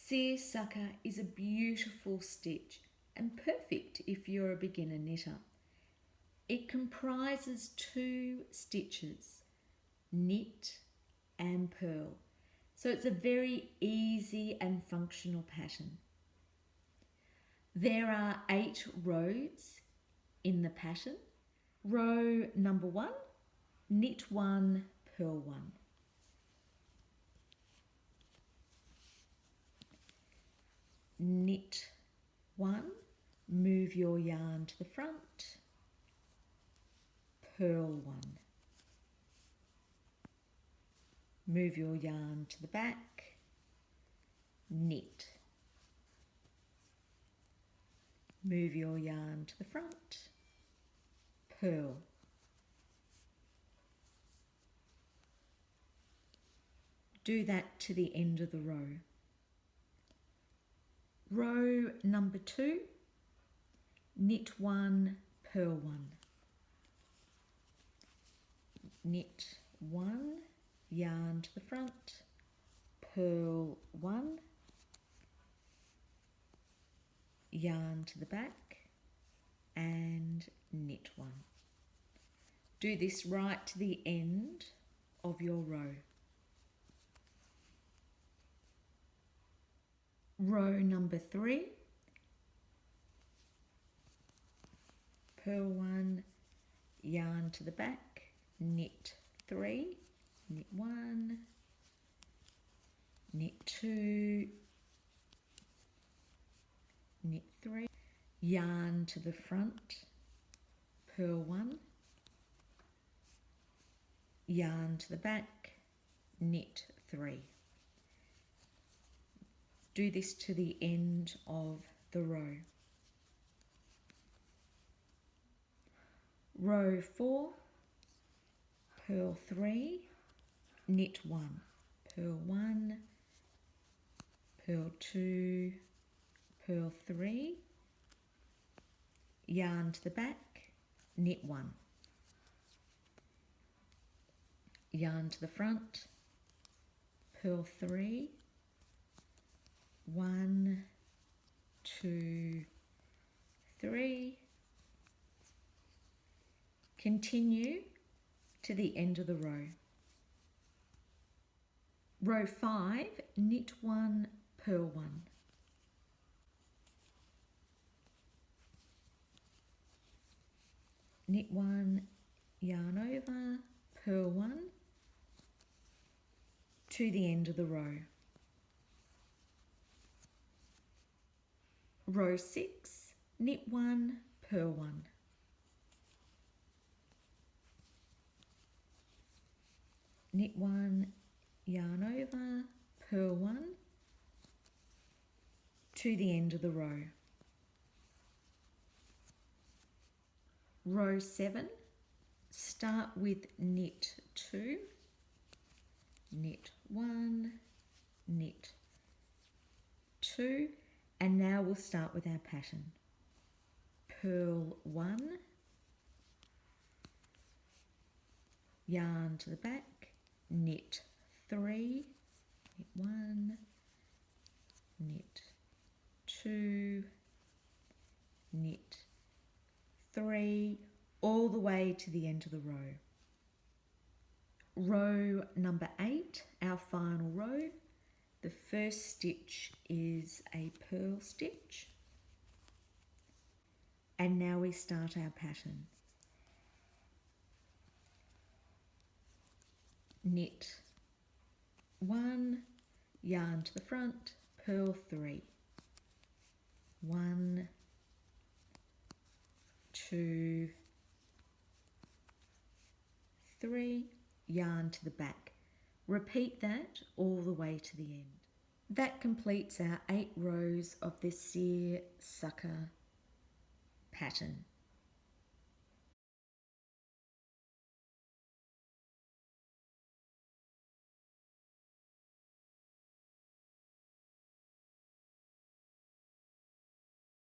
Seersucker is a beautiful stitch and perfect if you're a beginner knitter. It comprises 2 stitches, knit and purl. So it's a very easy and functional pattern. There are 8 rows in the pattern. Row number 1, knit 1, purl 1. Knit 1, move your yarn to the front, purl 1. Move your yarn to the back, knit. Move your yarn to the front, purl. Do that to the end of the row. Row number 2, knit 1, purl 1. Knit 1, yarn to the front, purl 1, yarn to the back and knit 1. Do this right to the end of your row. Row number 3, purl 1, yarn to the back, knit 3, knit 1, knit 2, knit 3, yarn to the front, purl 1, yarn to the back, knit 3. Do this to the end of the row. Row 4, purl 3, knit 1, purl 1, purl 2, purl 3, yarn to the back, knit 1, yarn to the front, purl 3, 1, 2, 3. Continue to the end of the row. Row 5, knit 1, purl 1. Knit 1, yarn over, purl 1 to the end of the row. Row 6, knit 1, purl 1. Knit 1, yarn over, purl 1 to the end of the row. Row 7, start with knit 2, knit 1, knit 2, and now we'll start with our pattern. Purl 1, yarn to the back, knit 3, knit 1, knit 2, knit 3, all the way to the end of the row. Row number 8, our final row. The first stitch is a purl stitch. And now we start our pattern. Knit 1, yarn to the front, purl 3. 1, 2, 3, yarn to the back. Repeat that all the way to the end. That completes our 8 rows of this Seersucker pattern.